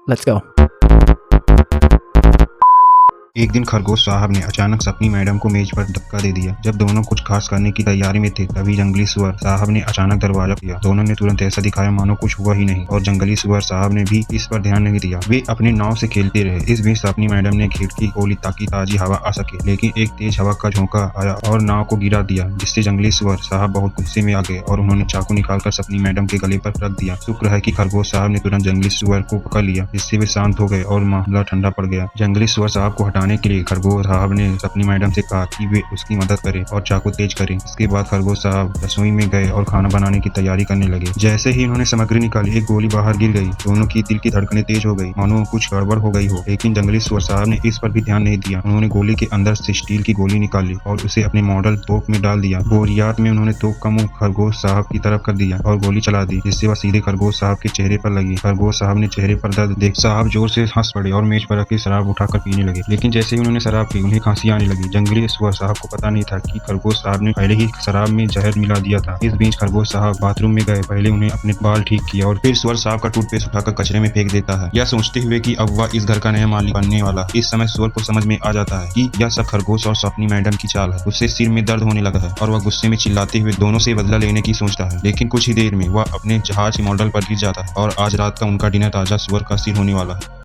Let's go. एक दिन खरगोश साहब ने अचानक से अपनी मैडम को मेज पर धक्का दे दिया। जब दोनों कुछ खास करने की तैयारी में थे, तभी जंगली सुअर साहब ने अचानक दरवाजा किया। दोनों ने तुरंत ऐसा दिखाया मानो कुछ हुआ ही नहीं, और जंगली सुअर साहब ने भी इस पर ध्यान नहीं दिया। वे अपने नाव से खेलते रहे। इस बीच अपनी मैडम ने खिड़की खोली ताकि ताजी हवा आ सके, लेकिन एक तेज हवा का झोंका आया और नाव को गिरा दिया, जिससे जंगली सुअर साहब बहुत गुस्से में आ गए और उन्होंने चाकू निकालकर अपनी मैडम के गले पर रख दिया। शुक्र है कि खरगोश साहब ने तुरंत जंगली सुअर को पकड़ लिया, जिससे वे शांत हो गए और मामला ठंडा पड़ गया। जंगली सुअर साहब को हटाने के लिए खरगोश साहब ने अपनी मैडम से कहा कि वे उसकी मदद करें और चाकू तेज करें। इसके बाद खरगोश साहब रसोई में गए और खाना बनाने की तैयारी करने लगे। जैसे ही उन्होंने सामग्री निकाली, एक गोली बाहर गिर गई। दोनों की दिल की धड़कनें तेज हो गई, मानो कुछ गड़बड़ हो गई हो। लेकिन जंगली सुअर साहब ने इस पर भी ध्यान नहीं दिया। उन्होंने गोली के अंदर से स्टील की गोली निकाली और उसे अपने मॉडल तोप में डाल दिया। बोरियात में उन्होंने तोप का मुंह खरगोश साहब की तरफ कर दिया और गोली चला दी, जिससे वह सीधे खरगोश साहब के चेहरे पर लगी। खरगोश साहब ने चेहरे पर दर्द देख साहब जोर से हंस पड़े और मेज पर रखी शराब उठाकर पीने लगे। लेकिन जैसे ही उन्होंने शराब पी, उन्हें खांसी आने लगी। जंगली सुअर साहब को पता नहीं था कि खरगोश साहब ने पहले ही शराब में जहर मिला दिया था। इस बीच खरगोश साहब बाथरूम में गए। पहले उन्हें अपने बाल ठीक किया और फिर सुअर साहब का टूथपेस्ट उठाकर कचरे में फेंक देता है, यह सोचते हुए कि अब वह इस घर का नया मालिक बनने वाला। इस समय सुअर को समझ में आ जाता है कि यह सब खरगोश और अपनी मैडम की चाल है। उससे सिर में दर्द होने लगा है और वह गुस्से में चिल्लाते हुए दोनों से बदला लेने की सोचता है। लेकिन कुछ ही देर में वह अपने जहाज के मॉडल पर गिर जाता है और आज रात का उनका डिनर ताजा सुअर का सिर होने वाला है।